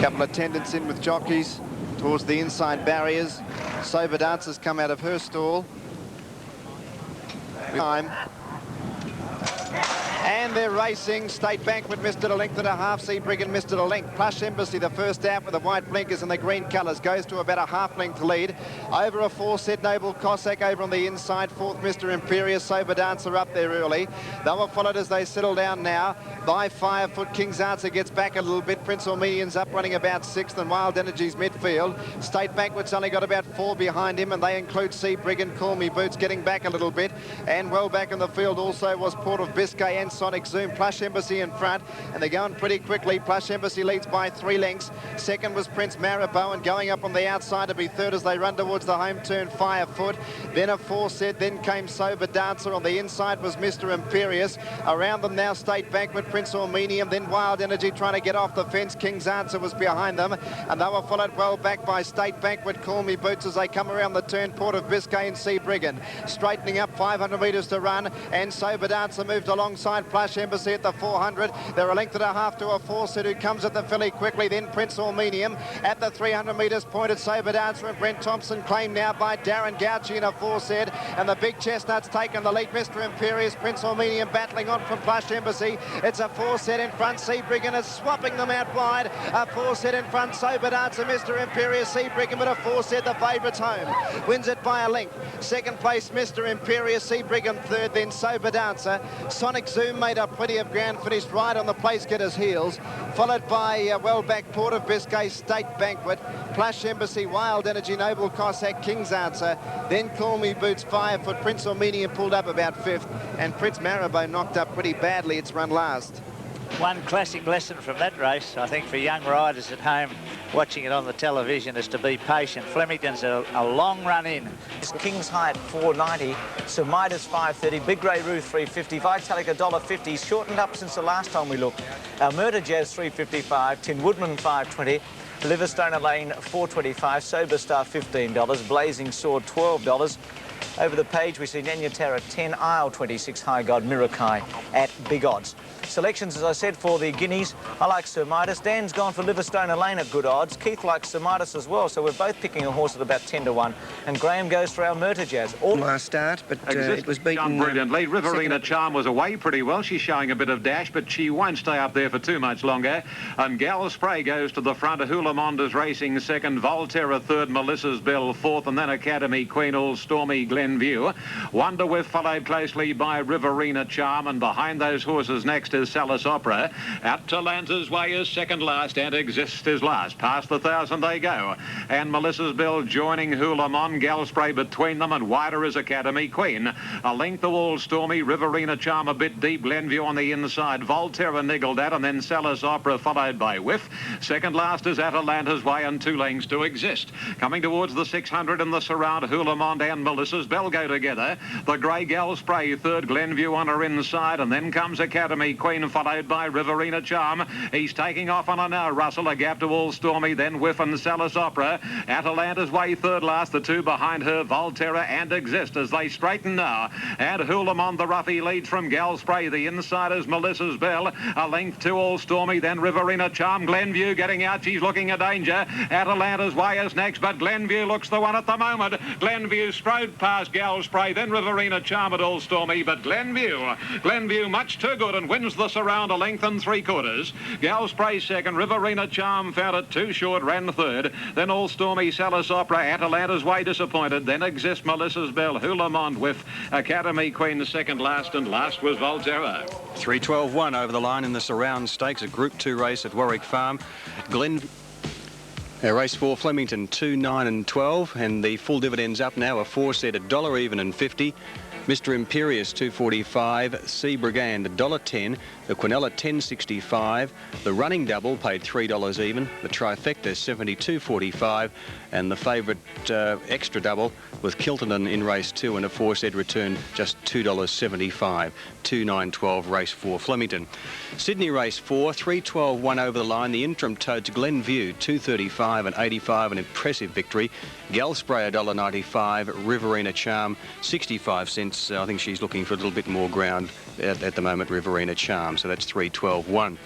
Couple of attendants in with jockeys towards the inside barriers. Sober Dancer's come out of her stall. Time. And they're racing. State Banquet missed it a length and a half. Sea Brigand missed it a length. Plush Embassy, the first out with the white blinkers and the green colours, goes to about a half-length lead. Over a 4-set Noble Cossack over on the inside. Fourth, Mr. Imperious. Sober Dancer up there early. They were followed as they settle down now by 5 foot. King's Answer gets back a little bit. Prince Armenian's up running about 6th and Wild Energy's midfield. State Banquet's only got about 4 behind him, and they include Sea Brigand, Call Me Boots getting back a little bit. And well back in the field also was Port of Biscay and Sonic Zoom. Plush Embassy in front, and they're going pretty quickly. Plush Embassy leads by 3 lengths. Second was Prince Maribou, and going up on the outside to be third as they run towards the home turn, 5 foot. Then a 4-set, then came Sober Dancer. On the inside was Mr. Imperious. Around them now State Banquet, Prince Armenian, then Wild Energy trying to get off the fence. King's Answer was behind them, and they were followed well back by State Banquet, Call Me Boots as they come around the turn. Port of Biscay and Sea Brigand straightening up, 500 metres to run, and Sober Dancer moved alongside Plush Embassy at the 400. They're a length and a half to a 4-set who comes at the filly quickly. Then Prince Armenian at the 300 metres pointed. Sober Dancer and Brent Thompson claimed now by Darren Gauchi in a 4-set, and the big chestnut's taken the lead. Mr. Imperious, Prince Armenian battling on from Plush Embassy. It's a 4-set in front. Sea Brigand is swapping them out wide. A 4-set in front. Sober Dancer, Mr. Imperious, Sea Brigand with a 4-set. The favourites home. Wins it by a length. Second place, Mr. Imperious, Sea Brigand third, then Sober Dancer. Sonic Zoom made up plenty of ground, finished right on the place getter's heels, followed by well back Port of Biscay, State Banquet, Plush Embassy, Wild Energy, Noble Cossack, King's Answer, then Call Me Boots, 5 foot. Prince Armenian pulled up about 5th, and Prince Maribou knocked up pretty badly. It's run last. One classic lesson from that race, I think, for young riders at home watching it on the television, is to be patient. Flemington's a long run in. It's King's Height 490, Sir Midas 530, Big Grey Ruth 350, Vitalik $1.50, shortened up since the last time we looked. Alberta Jazz 355, Tin Woodman 520, Liverstone Lane 425, Sober Star $15, Blazing Sword $12. Over the page we see Nanya Terra 10, Isle 26, High God Mirakai at big odds. Selections, as I said, for the guineas. I like Sir Midas. Dan's gone for Liverstone Lane at good odds. Keith likes Sir Midas as well, so we're both picking a horse at about 10 to 1. And Graham goes for Alberta Jazz. Last start, but it was beaten brilliantly. Riverina Charm was away pretty well. She's showing a bit of dash, but she won't stay up there for too much longer. And Gal Spray goes to the front. Hulamond is racing second. Volterra third. Melissa's Bell fourth. And then Academy Queen, All Stormy, Glenview. Wonder Whiff followed closely by Riverina Charm. And behind those horses next is Salis Opera. Atalanta's Way is second last, and Exist is last. Past the 1,000 they go. And Melissa's Bell joining Hulamond. Gal Spray between them, and wider is Academy Queen. A length of All Stormy. Riverina Charm a bit deep. Glenview on the inside. Volterra niggled at, and then Salis Opera followed by Whiff. Second last is Atalanta's Way, and 2 lengths to Exist. Coming towards the 600 in the surround, Hulamond and Melissa's Bell go together. The grey Gal Spray third. Glenview on her inside, and then comes Academy Queen, followed by Riverina Charm. He's taking off on her now. Russell, a gap to All Stormy, then Whiff and Salis Opera. Atalanta's Way third last, the 2 behind her, Volterra and Exist, as they straighten now. And Hulamond, the roughie, leads from Gal Spray. The inside is Melissa's Bell. A length to All Stormy, then Riverina Charm. Glenview getting out. She's looking a danger. Atalanta's Way is next, but Glenview looks the one at the moment. Glenview strode past Gal Spray, then Riverina Charm at All Stormy, but Glenview much too good and wins the surround, a length and 3/4. Gal Spray second. Riverina Charm found it too short, ran third. Then All Stormy, Salis Opera. Atalanta's Way disappointed. Then Exist, Melissa's Bell. Hulamond with Academy Queen second last, and last was Volterra. 3:12.1 over the line in the Surround Stakes, a Group 2 race at Warwick Farm. Race 4, Flemington 2, 9 and 12, and the full dividends up now, a 4-set $1 even and 50. Mr. Imperious 245, Sea Brigand $1.10, the Quinella 10.65, the running double paid $3 even, the trifecta 72.45, and the favourite extra double with Kilternon in race 2 and a 4-set return just $2.75. 2-9-12 race 4 Flemington. Sydney race 4, 3:12.1 over the line. The interim toad to Glenview 2.35 and 85, an impressive victory. Gal Spray $1.95, Riverina Charm 65 cents. I think she's looking for a little bit more ground at the moment, Riverina Charm. So that's 3:12.1.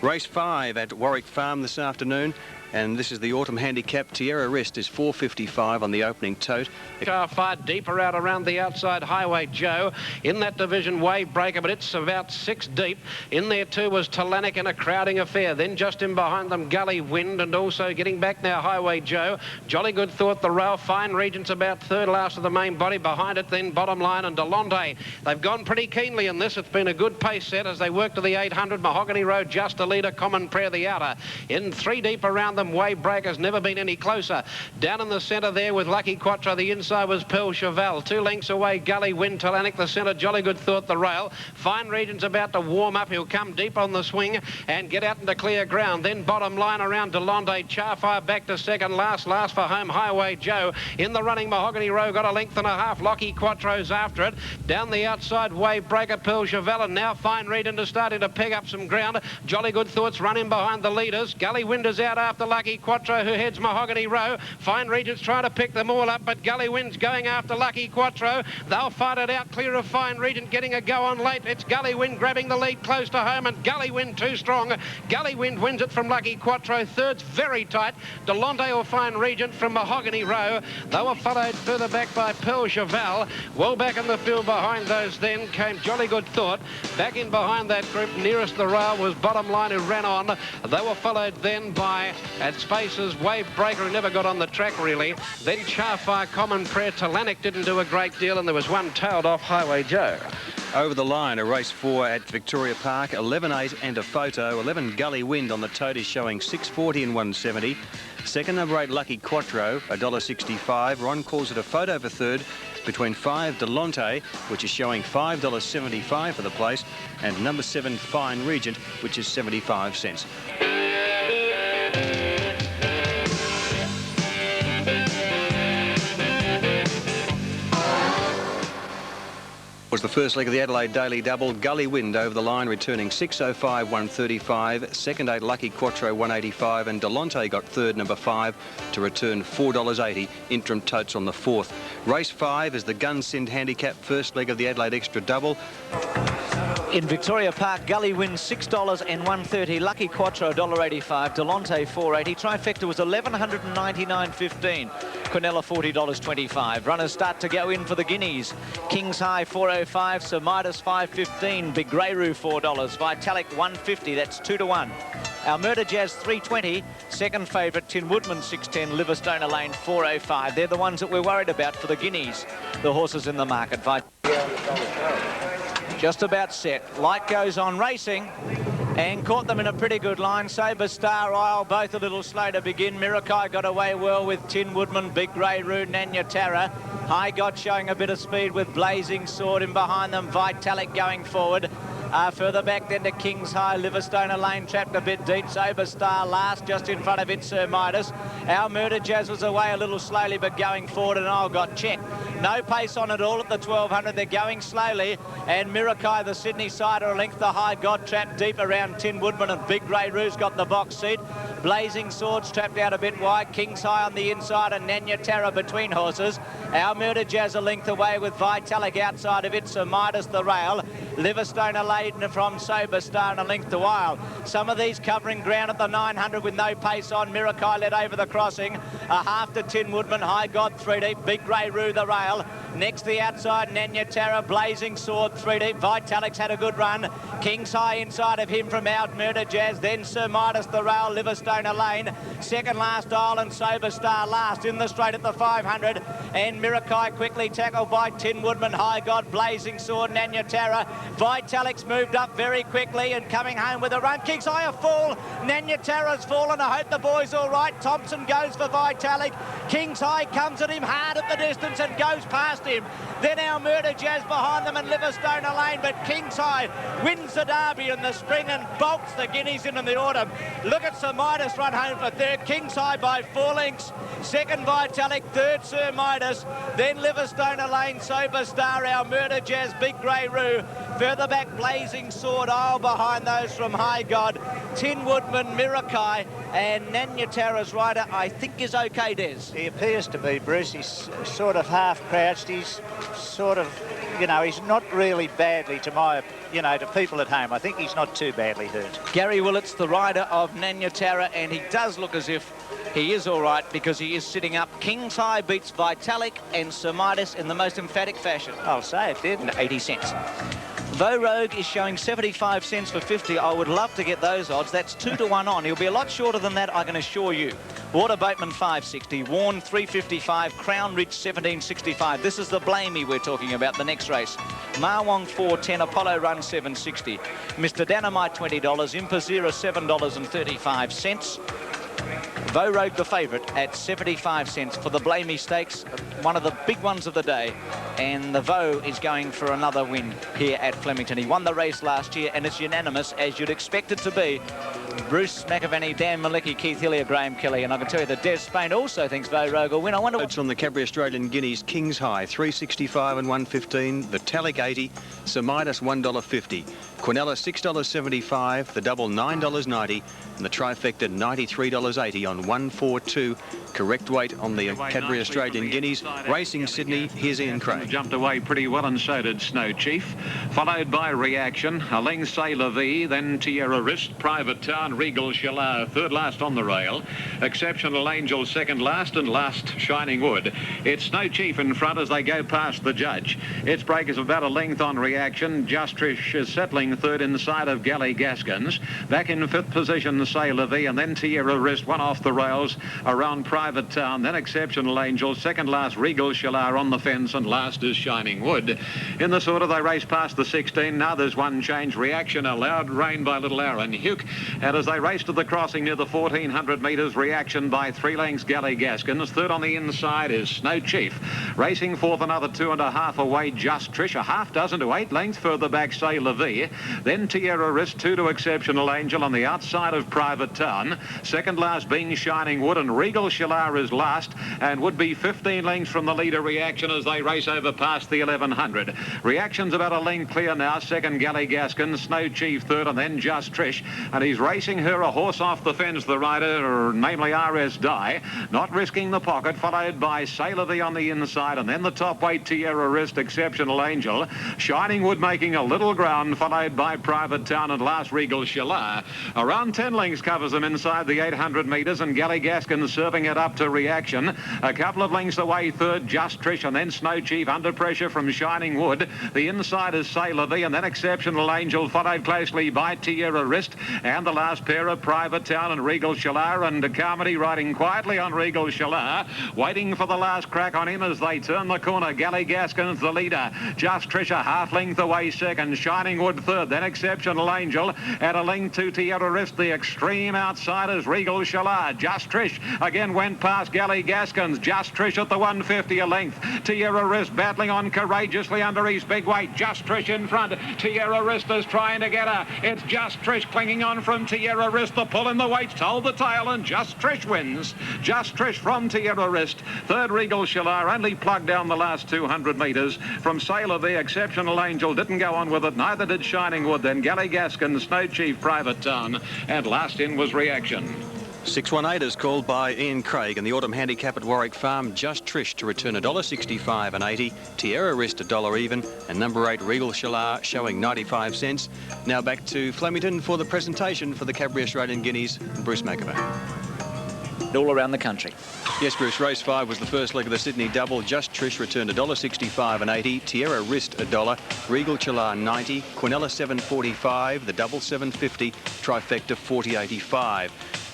Race 5 at Warwick Farm this afternoon. And this is the autumn handicap. Tierra Rest is 4.55 on the opening tote. Far deeper out around the outside, Highway Joe. In that division, Wave Breaker, but it's about 6 deep. In there too was Talanic in a crowding affair. Then just in behind them, Gully Wind, and also getting back now, Highway Joe. Jolly Good Thought, the rail. Fine Regent's about third last of the main body. Behind it then Bottom Line and Delonte. They've gone pretty keenly in this. It's been a good pace set as they work to the 800. Mahogany Road just a leader. Common Prayer the outer. In 3 deep around them, Wave Breaker's never been any closer. Down in the centre there with Lucky Quattro, the inside was Pearl Cheval. 2 lengths away, Gully Wind, Talanic the centre, Jolly Good Thought the rail. Fine Regent's about to warm up. He'll come deep on the swing and get out into clear ground. Then Bottom Line around Delonte. Charfire back to second. Last for home, Highway Joe. In the running, Mahogany Row got a length and a half. Lucky Quattro's after it. Down the outside, Wave Breaker, Pearl Cheval, and now Fine Regent is starting to pick up some ground. Jolly Good Thoughts running behind the leaders. Gully Wind is out after Lucky Quattro, who heads Mahogany Row. Fine Regent's trying to pick them all up, but Gully Wind's going after Lucky Quattro. They'll fight it out clear of Fine Regent, getting a go on late. It's Gully Wind grabbing the lead close to home, and Gully Wind too strong. Gully Wind wins it from Lucky Quattro. Third's very tight. Delonte or Fine Regent from Mahogany Row. They were followed further back by Pearl Cheval. Well back in the field behind those then came Jolly Good Thought. Back in behind that group nearest the rail was Bottom Line, who ran on. They were followed then by, at spaces, Wave Breaker, who never got on the track really. Then Charfire, Common Prayer. Talanic didn't do a great deal, and there was one tailed off, Highway Joe. Over the line, a race 4 at Victoria Park, 11.8 and a photo. 11 Gully Wind on the tote is showing 6.40 and 170. Second, number 8 Lucky Quattro, $1.65. Ron calls it a photo for third. Between 5 Delonte, which is showing $5.75 for the place, and number 7 Fine Regent, which is 75 cents. Was the first leg of the Adelaide Daily Double. Gully Wind over the line, returning 6.05, 135. Second 8 Lucky Quattro, 185, and Delonte got third, number 5, to return $4.80. Interim totes on the fourth. Race 5 is the Gunsynd handicap, first leg of the Adelaide Extra Double. In Victoria Park, Gully Wind $6 and 130. Lucky Quattro $1.85. Delonte $4.80. Trifecta was $1,199.15. Quinella $40.25. Runners start to go in for the Guineas. Kings High $4.05. Sir Midas $5.15. Big Grey Roo $4. Vitalic $1.50. That's 2 to 1. Our Murder Jazz $3.20. Second favourite Tin Woodman $6.10. Liverstone Lane $4.05. They're the ones that we're worried about for the Guineas. The horses in the market. Just about set. Light goes on racing and caught them in a pretty good line. Sabre Star Isle, both a little slow to begin. Mirakai got away well with Tin Woodman, Big Grey Roo, Nanya Tara. High God showing a bit of speed with Blazing Sword in behind them. Vitalic going forward. Further back then to Kings High, Liverstone Lane trapped a bit deep. Sabre Star last, just in front of it, Sir Midas. Our Murder Jazz was away a little slowly, but going forward, and Isle got checked. No pace on it all at the 1200. They're going slowly, and Mirakai, the Sydney side, are a length. The High God trapped deep around Tin Woodman, and Big Grey Roo's got the box seat. Blazing Swords trapped out a bit wide. Kings High on the inside, and Nanya Tara between horses. Our Murder Jazz a length away with Vitalic outside of it. Sir Midas the rail. Liverstone laden from Sabre Star and a length to Wild. Some of these covering ground at the 900 with no pace on. Mirakai led over the crossing. A half to Tin Woodman. High God 3 deep. Big Grey Roo the rail. Next the outside, Nanya Tara, Blazing Sword 3 deep. Vitalic's had a good run. Kings High inside of him from Out Murder Jazz. Then Sir Midas the rail. Liverstone Lane. Second last Isle and Sabre Star last in the straight at the 500. And Mirakai quickly tackled by Tin Woodman. High God, Blazing Sword, Nanya Tara. Vitalic's moved up very quickly and coming home with a run. Kings High a fall. Nanya Tara's fallen. I hope the boy's all right. Thompson goes for Vitalic. Kings High comes at him hard at the distance and goes past him. Then Our Murder Jazz behind them and Liverstone Lane, but Kings High wins the Derby in the spring and bolts the Guineas in the autumn. Look at Sir Midas run home for third. Kings High by 4 lengths. Second Vitalic, third Sir Midas. Then Liverstone Lane, Sabre Star, Our Murder Jazz, Big Grey Roo. Further back, Blazing Sword Isle behind those from High God. Tin Woodman, Mirakai, and Nanyatara's rider, I think, is okay, Des. He appears to be, Bruce. He's sort of half crouched. He's sort of, you know, he's not really badly to my, you know, to people at home. I think he's not too badly hurt. Gary Willett's the rider of Nanyatara, and he does look as if he is all right because he is sitting up. King's High beats Vitalik and Sir Midas in the most emphatic fashion. I'll say it did. 80 cents. Vo Rogue is showing 75 cents for 50. I would love to get those odds. That's 2 to 1 on. He'll be a lot shorter than that, I can assure you. Water Boatman 560, Warren 355, Crown Ridge 1765. This is the Blamey we're talking about, the next race. Marwong 410, Apollo Run 760. Mr. Dynamite $20, Impazira $7.35. Vo Rogue the favourite at 75 cents for the Blamey Stakes, one of the big ones of the day. And the Vo is going for another win here at Flemington. He won the race last year and it's unanimous, as you'd expect it to be. Bruce McAvaney, Dan Malicki, Keith Hillier, Graham Kelly, and I can tell you that Des Spain also thinks Vo Rogue will win. I wonder what... It's on the Cadbury Australian Guineas, King's High 365 and 115, Vitalik 80, Sir Midas $1.50, Quinella $6.75, the double $9.90, and the trifecta $93.80 on 142. Correct weight on the Cadbury Australian Guineas. Racing Sydney, here's Ian Craig. Jumped away pretty well, and so did Snow Chief. Followed by Reaction, Aling Sailor V, then Tierra Wrist, Private Town, Regal Shalar, third last on the rail. Exceptional Angel, second last, and last Shining Wood. It's Snow Chief in front as they go past the judge. Its break is about a length on Reaction. Justrish is settling third inside of Galley Gaskins. Back in fifth position, Sailor V, and then Tierra Wrist, one off the rails around Private Town, then Exceptional Angel, second last Regal Shalar on the fence, and last is Shining Wood. In this order, they race past the 16. Now there's one change. Reaction allowed rain by little Aaron Hugh. And as they race to the crossing near the 1400 metres, Reaction by 3 lengths, Galley Gaskins. Third on the inside is Snow Chief. Racing fourth, another 2.5 away, Justrish. A half dozen to 8 lengths further back, Sailor V. Then Tierra Wrist, 2 to Exceptional Angel on the outside of Private Town. Second last being Shining Wood, and Regal Shalar is last and would be 15 lengths from the leader, Reaction, as they race over past the 1100. Reaction's about a length clear now. Second, Galley Gaskins, Snow Chief third, and then Justrish. And he's racing her a horse off the fence, the rider, namely RS Dye, not risking the pocket, followed by Sailor V on the inside, and then the top weight, Tierra Wrist, Exceptional Angel. Shining Wood making a little ground, followed by Private Town, and last Regal Shalar. Around 10 lengths covers them inside the 800 metres, and Galley Gaskins serving it up to Reaction. A couple of lengths away, third, Justrish, and then Snow Chief under pressure from Shining Wood. The inside is Sailor V, and then Exceptional Angel, followed closely by Tierra Wrist, and the last pair of Private Town and Regal Shalar, and Carmody riding quietly on Regal Shalar, waiting for the last crack on him as they turn the corner. Galley Gaskins the leader, Justrish a half length away second, Shining Wood third, then Exceptional Angel, at a length to Tierra Wrist. The extreme outsiders, Regal Shalar. Justrish again went past Galley Gaskins. Justrish at the 150 a length. Tierra Wrist battling on courageously under his big weight. Justrish in front. Tierra Wrist is trying to get her. It's Justrish clinging on from Tierra Wrist. The pull in the weights told the tail, and Justrish wins. Justrish from Tierra Wrist. Third, Regal Shalar only plugged down the last 200 metres. From Sailor V, Exceptional Angel didn't go on with it. Neither did Shining Wood. Then Galley Gaskins, Snow Chief, Private Town, and last in was Reaction. 618 is called by Ian Craig, and the autumn handicap at Warwick Farm, Justrish to return $1.65 and 80, Tierra Wrist $1 even, and number 8 Regal Shalar showing 95 cents. Now back to Flemington for the presentation for the Cadbury Australian Guineas, Bruce McAvaney. All around the country. Yes, Bruce, race 5 was the first leg of the Sydney double. Justrish returned $1.65 and 80, Tierra Wrist $1, Regal Shalar 90, Quinella 7.45, the double 7.50, trifecta 40.85.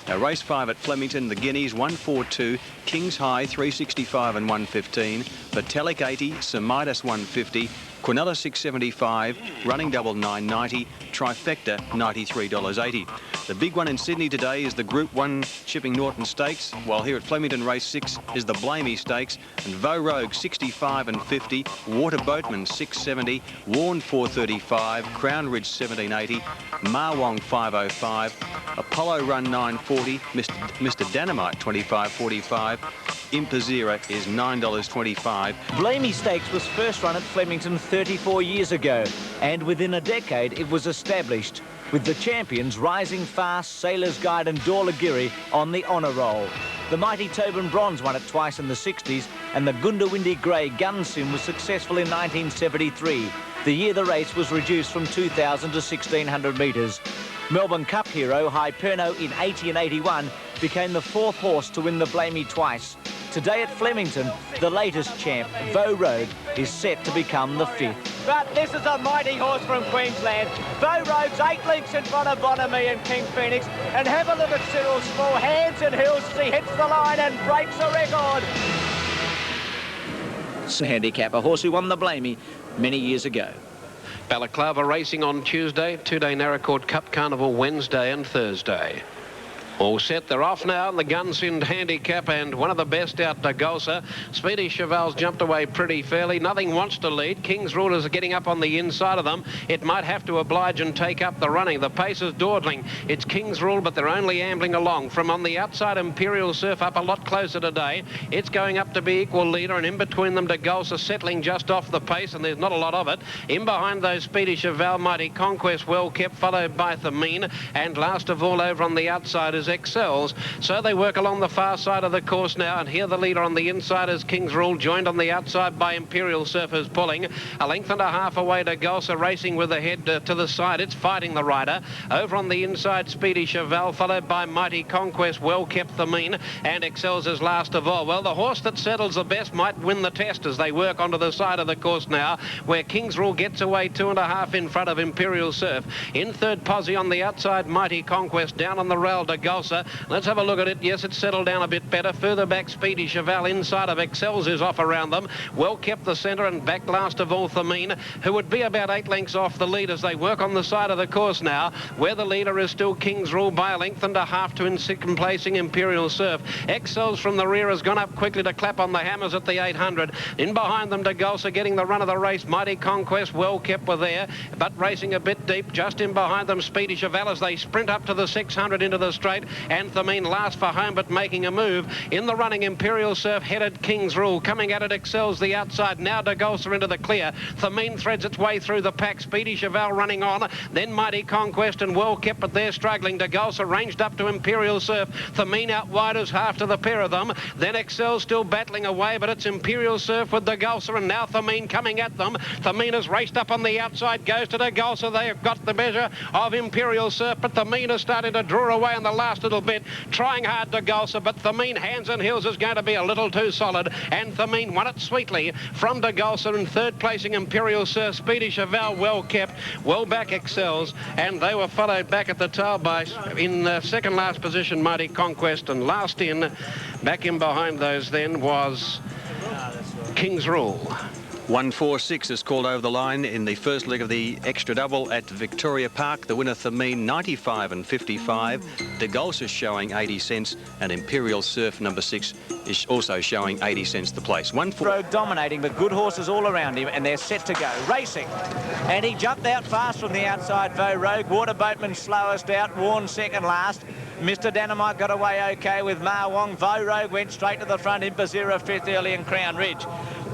Now, race 5 at Flemington, the Guineas 142, King's High 365 and 115, Vitalik 80, Sir Midas 150, Quinella 675, running double 990, trifecta $93.80. The big one in Sydney today is the Group 1 Chipping Norton Stakes, while here at Flemington race 6 is the Blamey Stakes, and Vo Rogue 65 and 50, Water Boatman 670, Warren 435, Crown Ridge 1780, Marwong 505, Apollo Run 940, Mr. Dynamite 2545, Impazira is $9.25. Blamey Stakes was first run at Flemington 34 years ago, and within a decade it was established, with the champions Rising Fast, Sailor's Guide and Dorlagiri on the honour roll. The mighty Tobin Bronze won it twice in the 60s, and the Goondiwindi Grey Gunsim was successful in 1973, the year the race was reduced from 2,000 to 1,600 metres. Melbourne Cup hero Hyperno in 80 and 81 became the 4th horse to win the Blamey twice. Today at Flemington, the latest champ, Vow Rogue, is set to become the 5th. But this is a mighty horse from Queensland. Vow Rogue's 8 lengths in front of Bonamy and King Phoenix. And have a look at Cyril Small, hands and heels as he hits the line and breaks a record. It's a handicap, a horse who won the Blamey many years ago. Balaclava racing on Tuesday, 2-day Naracoorte Cup Carnival Wednesday and Thursday. All set, they're off now in the Gunsynd handicap, and one of the best out, Dagolsa. Speedy Cheval's jumped away pretty fairly. Nothing wants to lead. King's Rulers are getting up on the inside of them. It might have to oblige and take up the running. The pace is dawdling. It's King's Rule, but they're only ambling along. From on the outside, Imperial Surf up a lot closer today. It's going up to be equal leader, and in between them, Dagolsa settling just off the pace, and there's not a lot of it. In behind those, Speedy Cheval, Mighty Conquest, well kept, followed by Thameen, and last of all over on the outside is Excels. So they work along the far side of the course now, and here the leader on the inside is King's Rule, joined on the outside by Imperial Surfers pulling. A length and a half away to Golsa, racing with the head to the side. It's fighting the rider. Over on the inside, Speedy Cheval, followed by Mighty Conquest, well kept Thameen, and Excels is last of all. Well, the horse that settles the best might win the test as they work onto the side of the course now, where King's Rule gets away 2.5 in front of Imperial Surf. In third posse on the outside, Mighty Conquest, down on the rail to Golsa. Let's have a look at it. Yes, it's settled down a bit better. Further back, Speedy Cheval inside of Excels is off around them. Well kept the centre, and back last of all Thameen, who would be about 8 lengths off the lead as they work on the side of the course now, where the leader is still King's Rule by a length and a half to in second placing Imperial Surf. Excels from the rear has gone up quickly to clap on the hammers at the 800. In behind them, Dagolsa getting the run of the race. Mighty Conquest, well kept, were there, but racing a bit deep. Just in behind them, Speedy Cheval as they sprint up to the 600 into the straight, and Thameen last for home, but making a move. In the running, Imperial Surf headed King's Rule. Coming at it, Excels the outside. Now Dagolsa into the clear. Thameen threads its way through the pack. Speedy Cheval running on. Then Mighty Conquest and well kept, but they're struggling. Dagolsa ranged up to Imperial Surf. Thameen out wide as half to the pair of them. Then Excel still battling away, but it's Imperial Surf with Dagolsa, and now Thameen coming at them. Thameen has raced up on the outside, goes to Dagolsa. They have got the measure of Imperial Surf, but Thameen is starting to draw away in the last little bit. Trying hard to Dagolsa, but Thameen hands and heels is going to be a little too solid, and Thameen won it sweetly from Dagolsa. In third placing, Imperial Surf. Speedy Cheval well kept, well back Excels, and they were followed back at the tail by, in second last position, Mighty Conquest, and last in, back in behind those then was King's Rule. 146 is called over the line in the first leg of the extra double at Victoria Park. The winner, Thameen, 95 and 55. Dagolsa is showing 80 cents, and Imperial Surf, number 6, is also showing 80 cents the place. Rogue dominating, but good horses all around him, and they're set to go. Racing. And he jumped out fast from the outside, Vow Rogue. Waterboatman slowest out, Warren second last. Mr. Dynamite got away okay with Ma Wong. Vow Rogue went straight to the front. Impazira fifth early in Crown Ridge.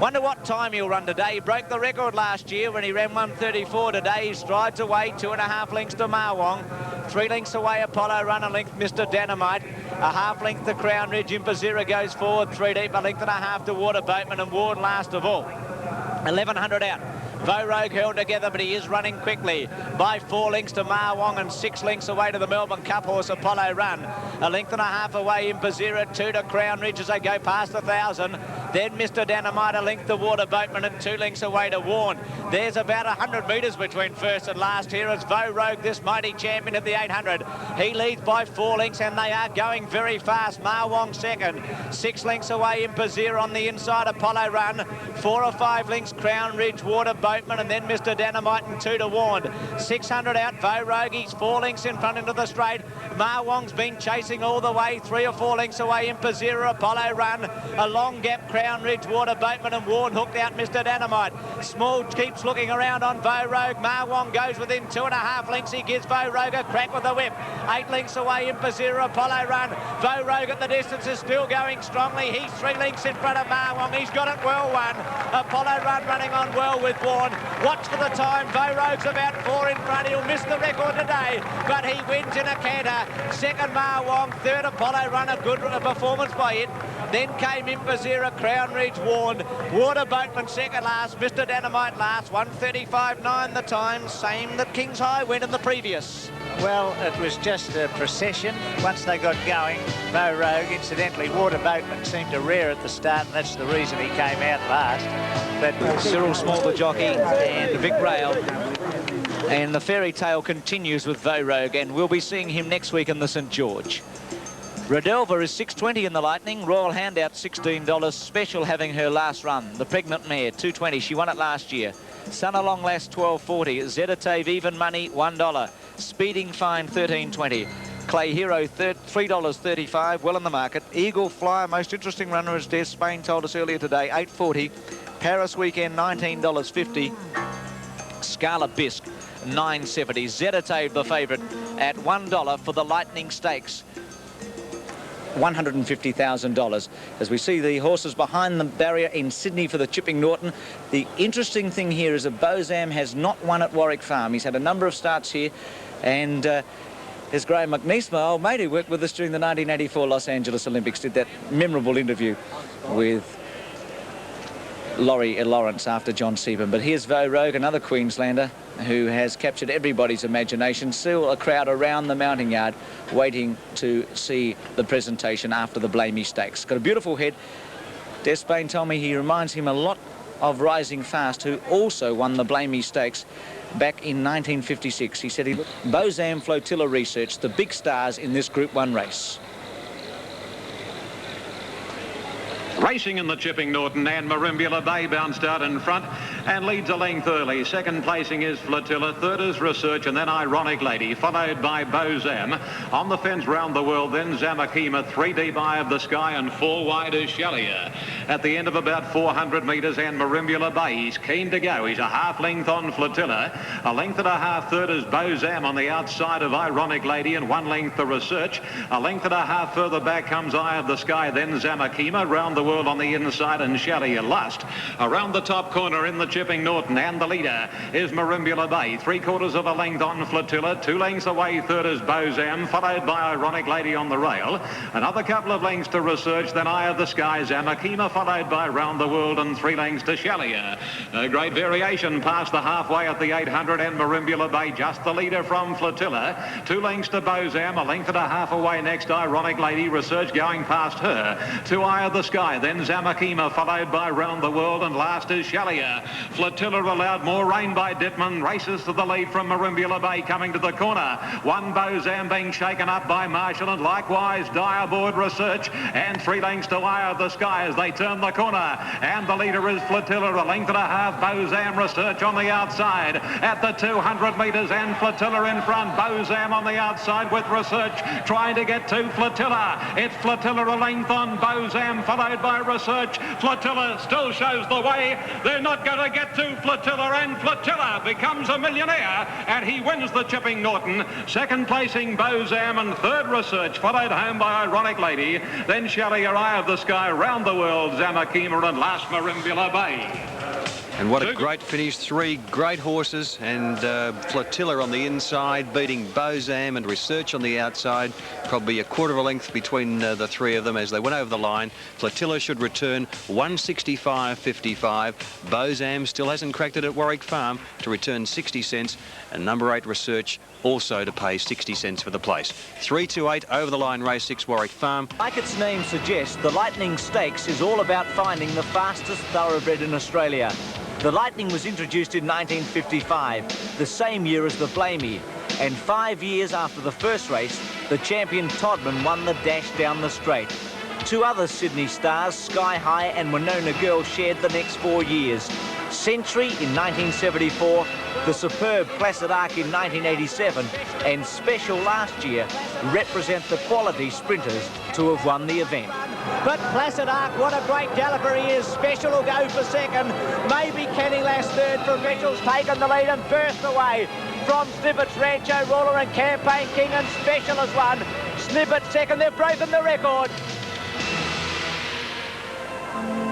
Wonder what time he'll run today. He broke the record last year when he ran 1:34. Today he strides away 2.5 lengths to Ma Wong. 3 lengths away Apollo Run, a length Mr. Dynamite. A half length to Crown Ridge. Impazira goes forward 3 deep. A length and a half to Waterboatman, and Warren last of all. 1100 out. Vow Rogue held together, but he is running quickly by 4 lengths to Ma Wong and 6 lengths away to the Melbourne Cup horse Apollo Run. A length and a half away Impazira, 2 to Crown Ridge as they go past 1,000. Then Mr. Dynamite, a length to Waterboatman, and 2 lengths away to Warren. There's about 100 metres between first and last here as Vow Rogue, this mighty champion at the 800. He leads by 4 lengths, and they are going very fast. Ma Wong second, 6 lengths away Impazira on the inside, Apollo Run. 4 or 5 lengths Crown Ridge, Waterboatman, and then Mr. Dynamite, and 2 to Warren. 600 out, Vow Rogue, he's 4 lengths in front into the straight. Ma Wong's been chasing all the way, 3 or 4 lengths away Impazira, Apollo Run. A long gap, Crown Crown Ridge, Water Boatman and Warren hooked out Mr. Dynamite. Small keeps looking around on Vo Rogue. Ma Wong goes within 2.5 lengths. He gives Vo Rogue a crack with the whip. 8 lengths away, Impazira, Apollo Run. Vo Rogue at the distance is still going strongly. He's 3 lengths in front of Ma Wong. He's got it well won. Apollo Run running on well with Warren. Watch for the time. Vo Rogue's about 4 in front. He'll miss the record today, but he wins in a canter. Second, Ma Wong. Third, Apollo Run. A good performance by it. Then came Impazira, Crown Ridge, Warren. Water Boatman second last. Mr. Dynamite last. 1:35.9 the time. Same that Kings High went in the previous. Well, it was just a procession. Once they got going, Vo Rogue, incidentally, Water Boatman seemed to rear at the start, and that's the reason he came out last. But Cyril Small, the jockey, and Vic Rail. And the fairy tale continues with Vo Rogue, and we'll be seeing him next week in the St. George. Rodelva is $6.20 in the Lightning. Royal Handout $16. Special having her last run. The pregnant mare $2.20. She won it last year. Sun Along Lass $12.40. Zetatave even money $1. Speeding Fine $13.20. Clay Hero $3.35. Well in the market. Eagle Flyer, most interesting runner, as Des Spain told us earlier today, $8.40. Paris Weekend $19.50. Scala Bisque $9.70. Zetatave the favourite at $1 for the Lightning Stakes. $150,000 as we see the horses behind the barrier in Sydney for the Chipping Norton. The interesting thing here is that Bozam has not won at Warwick Farm. He's had a number of starts here, and as Graham McNeese, my old mate who worked with us during the 1984 Los Angeles Olympics, did that memorable interview with Laurie Lawrence after John Seaborn. But here's Vo Rogue, another Queenslander who has captured everybody's imagination. Still a crowd around the mounting yard waiting to see the presentation after the Blamey Stakes. Got a beautiful head. Des Spain told me he reminds him a lot of Rising Fast, who also won the Blamey Stakes back in 1956. He said he looked Bozam Flotilla Research, the big stars in this Group 1 race. Racing in the Chipping Norton, and Marimbula Bay bounced out in front and leads a length early. Second placing is Flotilla, third is Research, and then Ironic Lady, followed by Bozam. On the fence round the world, then Zamakima, 3 deep Eye of the Sky, and 4 wide is Shellier. At the end of about 400 metres, and Marimbula Bay, he's keen to go. He's a half length on Flotilla. A length and a half third is Bozam on the outside of Ironic Lady, and 1 length the Research. A length and a half further back comes Eye of the Sky, then Zamakima. Round the world on the inside, and Shellier last. Around the top corner in the Chipping Norton, and the leader is Marimbula Bay. 3/4 of a length on Flotilla. 2 lengths away, third is Bozam, followed by Ironic Lady on the rail. Another couple of lengths to Research, then Eye of the Sky, Zamakima, followed by Round the World, and 3 lengths to Shellier. A great variation past the halfway at the 800, and Marimbula Bay just the leader from Flotilla. 2 lengths to Bozam, a length and a half away next, Ironic Lady. Research going past her. To Eye of the Sky, then Zamakima, followed by Round the World, and last is Shellier. Flotilla allowed more rain by Dittman. Races to the lead from Marimbula Bay coming to the corner. 1 Bozam being shaken up by Marshall, and likewise Diaboard Research, and 3 lengths to Eye of the Sky as they turn the corner. And the leader is Flotilla, a length and a half. Bozam Research on the outside at the 200 metres, and Flotilla in front. Bozam on the outside with Research trying to get to Flotilla. It's Flotilla a length on Bozam, followed by Research. Flotilla still shows the way. They're not going to get to Flotilla, and Flotilla becomes a millionaire, and he wins the Chipping Norton. Second placing Bozam, and third Research, followed home by Ironic Lady. Then Shellier, Eye of the Sky, Round the World, Zamakima, and last Marimbula Bay. And what a great finish. 3 great horses, and Flotilla on the inside beating Bozam, and Research on the outside. Probably a 1/4 of a length between the 3 of them as they went over the line. Flotilla should return 165.55. Bozam still hasn't cracked it at Warwick Farm to return 60 cents, and number 8 Research also to pay 60 cents for the place. 3-2-8 over the line, race 6 Warwick Farm. Like its name suggests, the Lightning Stakes is all about finding the fastest thoroughbred in Australia. The Lightning was introduced in 1955, the same year as the Blamey, and 5 years after the first race, the champion Todman won the dash down the straight. 2 other Sydney stars, Sky High and Winona Girl, shared the next 4 years. Century in 1974, the superb Placid Arc in 1987, and Special last year represent the quality sprinters to have won the event. But Placid Arc, what a great galloper he is. Special will go for second. Maybe Kenny Lass third. Provincial's taken the lead and burst away from Snippett's Rancho Ruler and Campaign King, and Special has won. Snippet second. They've broken the record.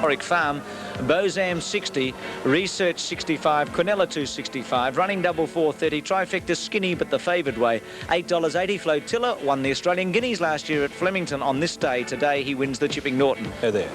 Warwick Farm, Bozam 60, Research 65, Quinella 265, running double 430, trifecta skinny but the favoured way, $8.80. Flotilla won the Australian Guineas last year at Flemington on this day. Today he wins the Chipping Norton. There.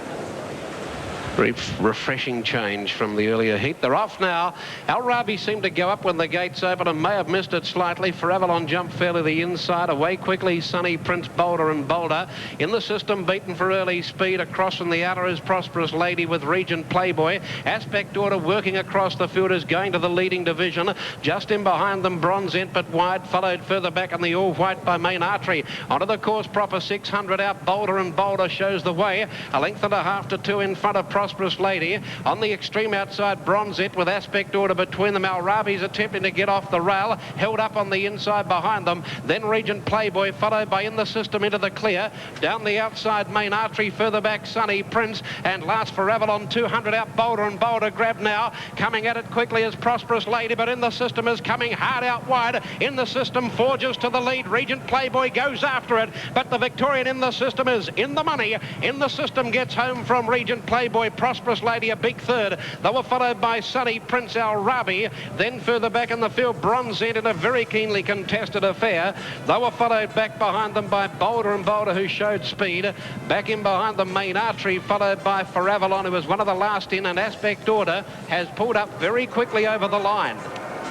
Very refreshing change from the earlier heat. They're off now. Al Rabi seemed to go up when the gates opened and may have missed it slightly. For Avalon jumped fairly the inside. Away quickly, Sunny Prince, Boulder and Boulder. In the system, beaten for early speed. Across from the outer is Prosperous Lady with Regent Playboy. Aspect Order working across the field is going to the leading division. Just in behind them, Bronze Ent, but wide. Followed further back in the all-white by Main Artery. Onto the course proper, 600 out. Boulder and Boulder shows the way. A length and a half to 2 in front of Prosperous Lady. On the extreme outside, Bronze Ent with Aspect Order between them. Al Rabi's attempting to get off the rail, held up on the inside behind them. Then Regent Playboy, followed by In the System into the clear. Down the outside, Main Artery, further back, Sunny Prince, and last for Avalon, 200 out. Boulder and Boulder grab now. Coming at it quickly is Prosperous Lady, but In the System is coming hard out wide. In the System forges to the lead. Regent Playboy goes after it, but the Victorian In the System is in the money. In the System gets home from Regent Playboy. Prosperous Lady a big third. They were followed by Sunny Prince, Al Rabi. Then further back in the field, Bronze Ent in a very keenly contested affair. They were followed back behind them by Boulder and Boulder, who showed speed. Back in behind the Main Artery, followed by For Avalon, who was one of the last in, and Aspect Order has pulled up very quickly over the line.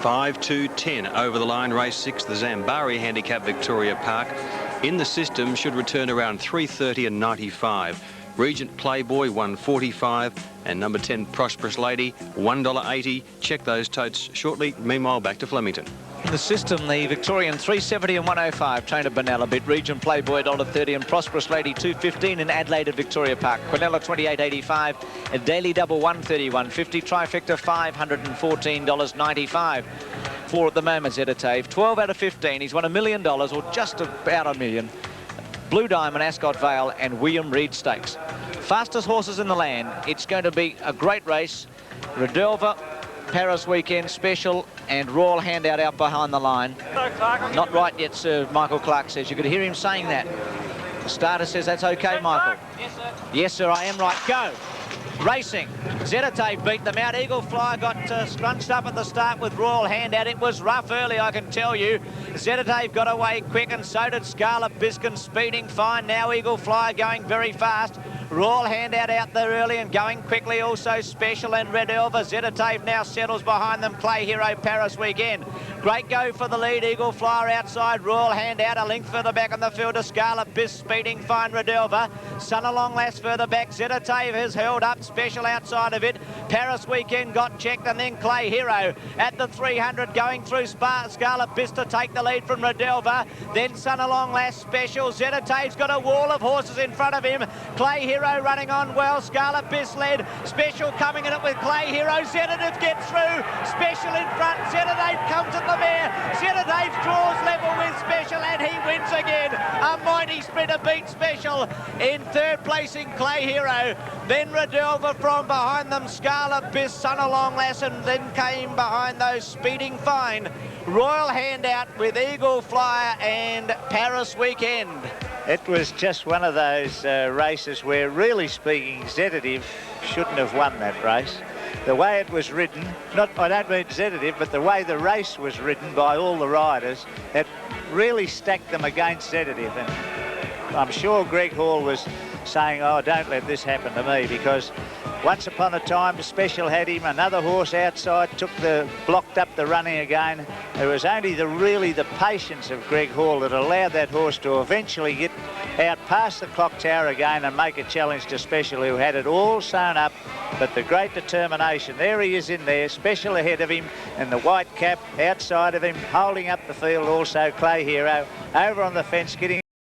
5-2-10 over the line. Race 6, the Zambari Handicap Victoria Park. In the System should return around 3:30 and 95. Regent Playboy, 145, and number 10, Prosperous Lady, $1.80. Check those totes shortly. Meanwhile, back to Flemington. In the System, the Victorian 370 and 105. Trainer Benella bit Regent Playboy $1.30 and Prosperous Lady $2.15 in Adelaide at Victoria Park. Quinella $28.85, a Daily Double $130, $150, trifecta $514.95. 4 at the moment, Zetatave. 12 out of 15. He's won $1 million, or just about $1 million. Blue Diamond, Ascot Vale and William Reid Stakes. Fastest horses in the land. It's going to be a great race. Redelva, Paris Weekend Special and Royal Handout out behind the line. Not right yet, sir, Michael Clark says. You could hear him saying that. The starter says that's okay, Michael. Yes, sir. Yes, sir, I am right. Go. Racing. Zetatave beat them out. Eagle Flyer got scrunched up at the start with Royal Handout. It was rough early, I can tell you. Zetatave got away quick, and so did Scarlet Biscuit, speeding fine. Now Eagle Flyer going very fast. Royal Handout out there early and going quickly. Also Special and Red Elva. Zetatave now settles behind them. Clay Hero, Paris Weekend. Great go for the lead. Eagle Flyer outside. Royal Handout a length further back on the field to Scarlet Biscuit, speeding fine. Red Elva. Sun Along Lass further back. Zetatave has held up. Special outside of it. Paris Weekend got checked, and then Clay Hero at the 300 going through Scarlet Biscuit to take the lead from Redelva. Then Sun Along Lass, Special. Zetatave's got a wall of horses in front of him. Clay Hero running on well. Scarlet Biscuit led. Special coming in it with Clay Hero. Zetatave gets through. Special in front. Zetatave comes at the mare. Zetatave draws level with Special, and he wins again. A mighty sprinter beat Special. In third placing Clay Hero. Then Redelva from behind them. Scarlet Biscuit, Sun Along Lass, and then came behind those speeding fine. Royal Handout with Eagle Flyer and Paris Weekend. It was just one of those races where, really speaking, Zetatave shouldn't have won that race. The way it was ridden, I don't mean Zetatave, but the way the race was ridden by all the riders, it really stacked them against Zetatave. And I'm sure Greg Hall was saying, oh, don't let this happen to me, because once upon a time Special had him, another horse outside blocked up the running again. It was only really the patience of Greg Hall that allowed that horse to eventually get out past the clock tower again and make a challenge to Special, who had it all sewn up. But the great determination, there he is in there, Special ahead of him, and the white cap outside of him, holding up the field also Clay Hero, over on the fence, getting